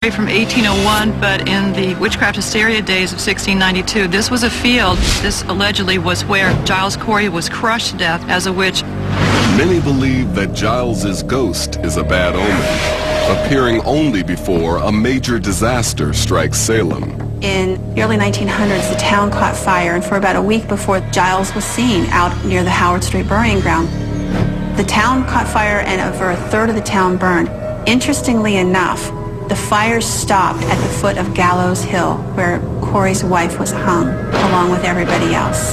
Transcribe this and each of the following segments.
From 1801, but in the witchcraft hysteria days of 1692, this was a field. This allegedly was where Giles Corey was crushed to death as a witch. Many believe that Giles's ghost is a bad omen, appearing only before a major disaster strikes Salem. In the early 1900s, the town caught fire, and for about a week before Giles was seen out near the Howard Street burying ground, the town caught fire and over a third of the town burned. Interestingly enough, the fire stopped at the foot of Gallows Hill, where Corey's wife was hung, along with everybody else.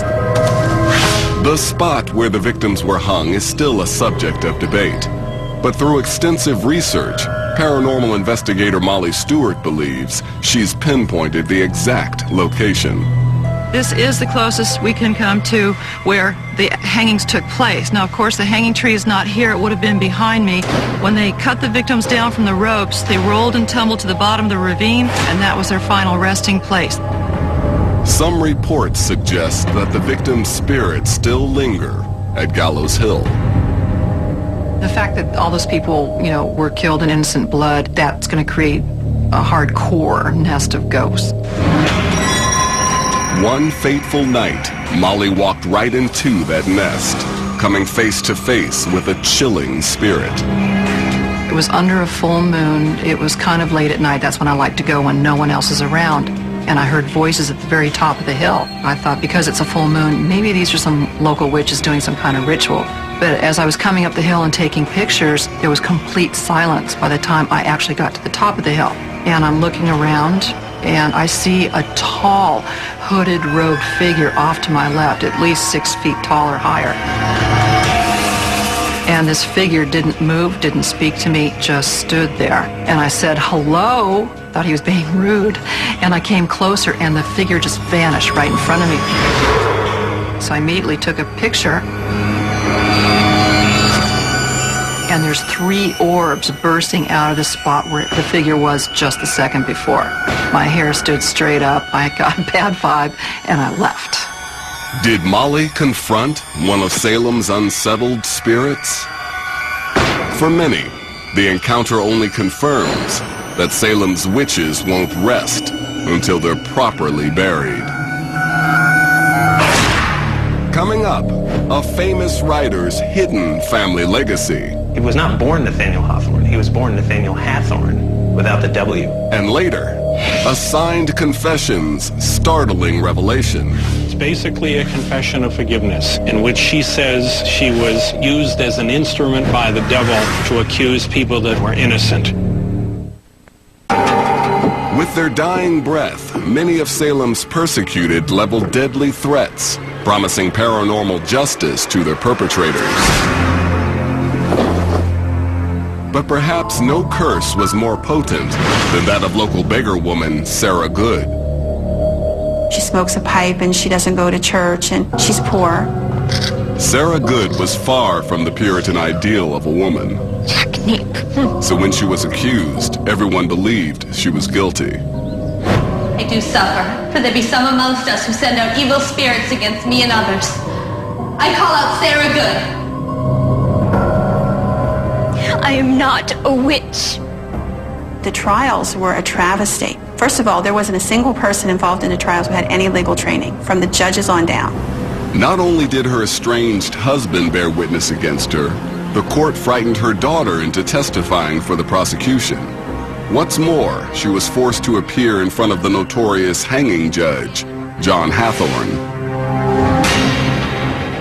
The spot where the victims were hung is still a subject of debate. But through extensive research, paranormal investigator Molly Stewart believes she's pinpointed the exact location. This is the closest we can come to where the hangings took place. Now, of course, the hanging tree is not here. It would have been behind me. When they cut the victims down from the ropes, they rolled and tumbled to the bottom of the ravine, and that was their final resting place. Some reports suggest that the victims' spirits still linger at Gallows Hill. The fact that all those people, were killed in innocent blood, that's going to create a hardcore nest of ghosts. One fateful night, Molly walked right into that nest, coming face to face with a chilling spirit. It was under a full moon. It was kind of late at night. That's when I like to go, when no one else is around. And I heard voices at the very top of the hill. I thought, because it's a full moon, maybe these are some local witches doing some kind of ritual. But as I was coming up the hill and taking pictures, there was complete silence by the time I actually got to the top of the hill. And I'm looking around, and I see a tall, hooded, robed figure off to my left, at least 6 feet tall or higher. And this figure didn't move, didn't speak to me, just stood there. And I said, hello, thought he was being rude. And I came closer, and the figure just vanished right in front of me. So I immediately took a picture. And there's 3 orbs bursting out of the spot where the figure was just the second before. My hair stood straight up, I got a bad vibe, and I left. Did Molly confront one of Salem's unsettled spirits? For many, the encounter only confirms that Salem's witches won't rest until they're properly buried. Coming up, a famous writer's hidden family legacy. He was not born Nathaniel Hawthorne. He was born Nathaniel Hathorne, without the W. And later, a signed confession's startling revelation. It's basically a confession of forgiveness, in which she says she was used as an instrument by the devil to accuse people that were innocent. With their dying breath, many of Salem's persecuted leveled deadly threats, promising paranormal justice to their perpetrators. But perhaps no curse was more potent than that of local beggar woman Sarah Good. She smokes a pipe, and she doesn't go to church, and she's poor. Sarah Good was far from the Puritan ideal of a woman. So when she was accused, everyone believed she was guilty. I do suffer, for there be some amongst us who send out evil spirits against me and others. I call out Sarah Good. I am not a witch. The trials were a travesty. First of all, there wasn't a single person involved in the trials who had any legal training, from the judges on down. Not only did her estranged husband bear witness against her, the court frightened her daughter into testifying for the prosecution. What's more, she was forced to appear in front of the notorious hanging judge, John Hathorne.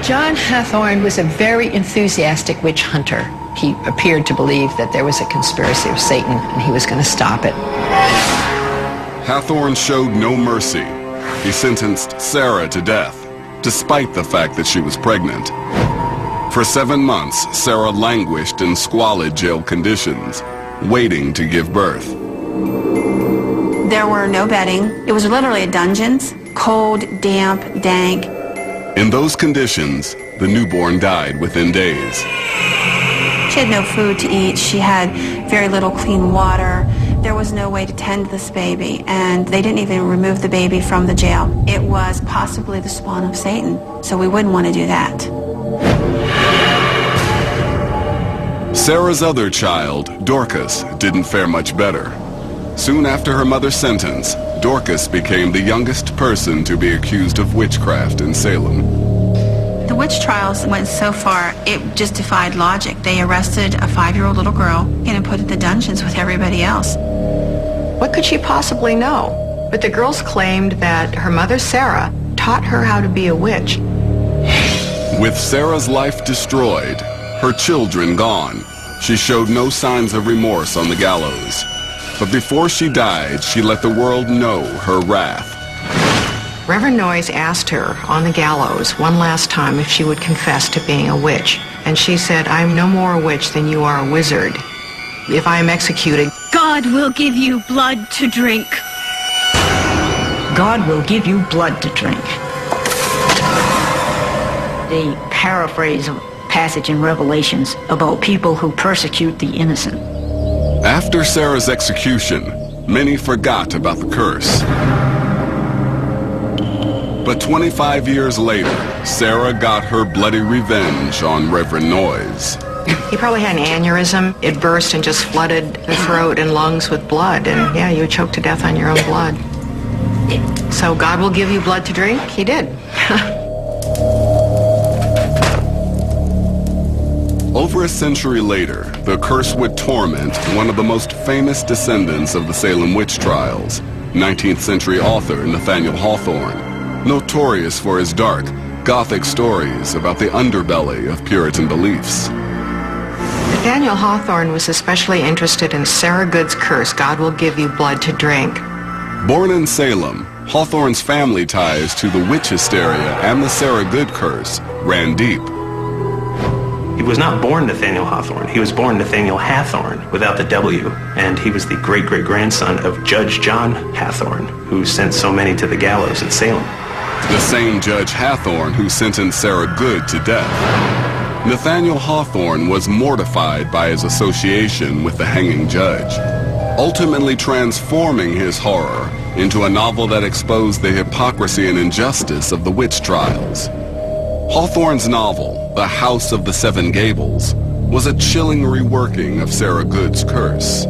John Hathorne was a very enthusiastic witch hunter. He appeared to believe that there was a conspiracy of Satan, and he was going to stop it. Hathorne showed no mercy. He sentenced Sarah to death, despite the fact that she was pregnant. For 7 months, Sarah languished in squalid jail conditions, waiting to give birth. There were no bedding. It was literally a dungeons, cold, damp, dank. In those conditions, the newborn died within days. She had no food to eat. She had very little clean water. There was no way to tend this baby, and they didn't even remove the baby from the jail. It was possibly the spawn of Satan, so we wouldn't want to do that. Sarah's other child, Dorcas, didn't fare much better. Soon after her mother's sentence, Dorcas became the youngest person to be accused of witchcraft in Salem. The witch trials went so far, it just defied logic. They arrested a 5-year-old little girl and put her in the dungeons with everybody else. What could she possibly know? But the girls claimed that her mother, Sarah, taught her how to be a witch. With Sarah's life destroyed, her children gone, she showed no signs of remorse on the gallows. But before she died, she let the world know her wrath. Reverend Noyes asked her on the gallows one last time if she would confess to being a witch. And she said, "I am no more a witch than you are a wizard. If I am executed, God will give you blood to drink. God will give you blood to drink." They paraphrase a passage in Revelations about people who persecute the innocent. After Sarah's execution, many forgot about the curse. But 25 years later, Sarah got her bloody revenge on Reverend Noyes. he probably had an aneurysm. It burst and just flooded the throat and lungs with blood. And yeah, you choke to death on your own blood. So God will give you blood to drink? He did. Over a century later, the curse would torment one of the most famous descendants of the Salem witch trials, 19th century author Nathaniel Hawthorne, notorious for his dark, Gothic stories about the underbelly of Puritan beliefs. Nathaniel Hawthorne was especially interested in Sarah Good's curse, God will give you blood to drink. Born in Salem, Hawthorne's family ties to the witch hysteria and the Sarah Good curse ran deep. He was not born Nathaniel Hawthorne. He was born Nathaniel Hathorne without the W, and he was the great-great-grandson of Judge John Hathorne, who sent so many to the gallows at Salem. The same Judge Hathorne who sentenced Sarah Good to death. Nathaniel Hawthorne was mortified by his association with the hanging judge, ultimately transforming his horror into a novel that exposed the hypocrisy and injustice of the witch trials. Hawthorne's novel, The House of the Seven Gables, was a chilling reworking of Sarah Good's curse.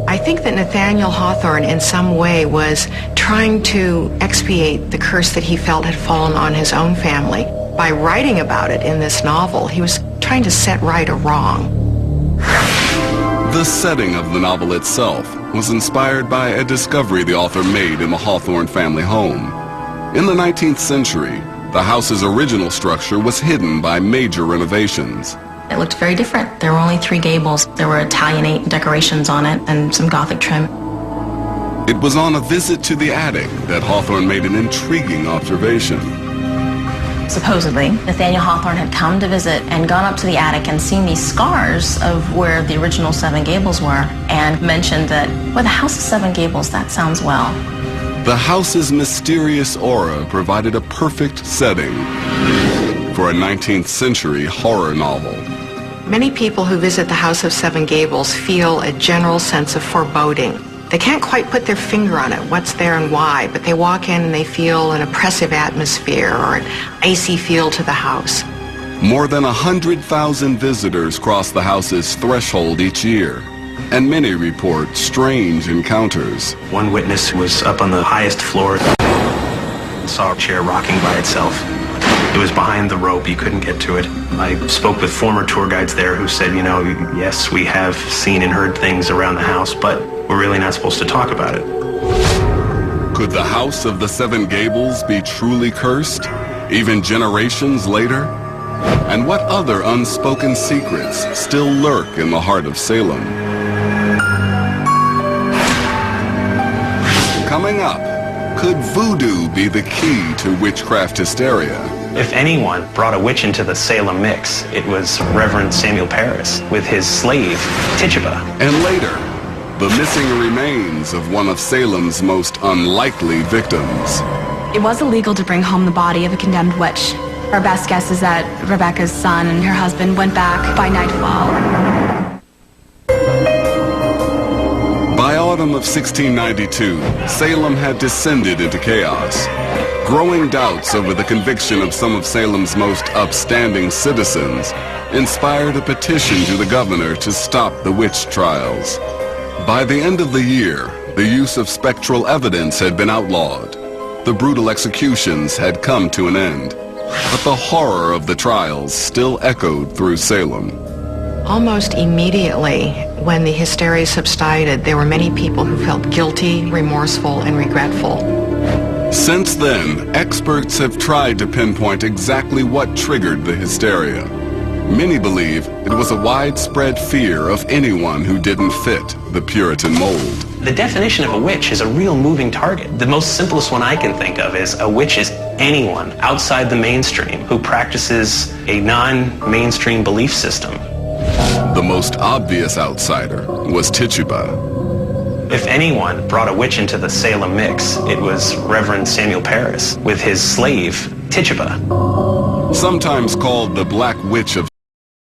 I think that Nathaniel Hawthorne in some way was trying to expiate the curse that he felt had fallen on his own family. By writing about it in this novel, he was trying to set right a wrong. The setting of the novel itself was inspired by a discovery the author made in the Hawthorne family home. In the 19th century, the house's original structure was hidden by major renovations. It looked very different. There were only 3 gables. There were Italianate decorations on it and some Gothic trim. It was on a visit to the attic that Hawthorne made an intriguing observation. Supposedly, Nathaniel Hawthorne had come to visit and gone up to the attic and seen these scars of where the original 7 gables were, and mentioned that, well, the House of 7 Gables, that sounds well. The house's mysterious aura provided a perfect setting for a 19th century horror novel. Many people who visit the House of Seven Gables feel a general sense of foreboding. They can't quite put their finger on it, what's there and why, but they walk in and they feel an oppressive atmosphere or an icy feel to the house. More than 100,000 visitors cross the house's threshold each year, and many report strange encounters. One witness was up on the highest floor and saw a chair rocking by itself. It was behind the rope, you couldn't get to it. I spoke with former tour guides there who said, you know, yes, we have seen and heard things around the house, but we're really not supposed to talk about it. Could the House of the Seven Gables be truly cursed, even generations later? And what other unspoken secrets still lurk in the heart of Salem? Coming up, could voodoo be the key to witchcraft hysteria? If anyone brought a witch into the Salem mix, it was Reverend Samuel Parris with his slave, Tituba. And later, the missing remains of one of Salem's most unlikely victims. It was illegal to bring home the body of a condemned witch. Our best guess is that Rebecca's son and her husband went back by nightfall. By autumn of 1692, Salem had descended into chaos. Growing doubts over the conviction of some of Salem's most upstanding citizens inspired a petition to the governor to stop the witch trials. By the end of the year, the use of spectral evidence had been outlawed. The brutal executions had come to an end. But the horror of the trials still echoed through Salem. Almost immediately, when the hysteria subsided, there were many people who felt guilty, remorseful, and regretful. Since then, experts have tried to pinpoint exactly what triggered the hysteria. Many believe it was a widespread fear of anyone who didn't fit the Puritan mold. The definition of a witch is a real moving target. The most simplest one I can think of is a witch is anyone outside the mainstream who practices a non-mainstream belief system. The most obvious outsider was Tituba. If anyone brought a witch into the Salem mix, it was Reverend Samuel Parris with his slave, Tituba. Sometimes called the Black Witch of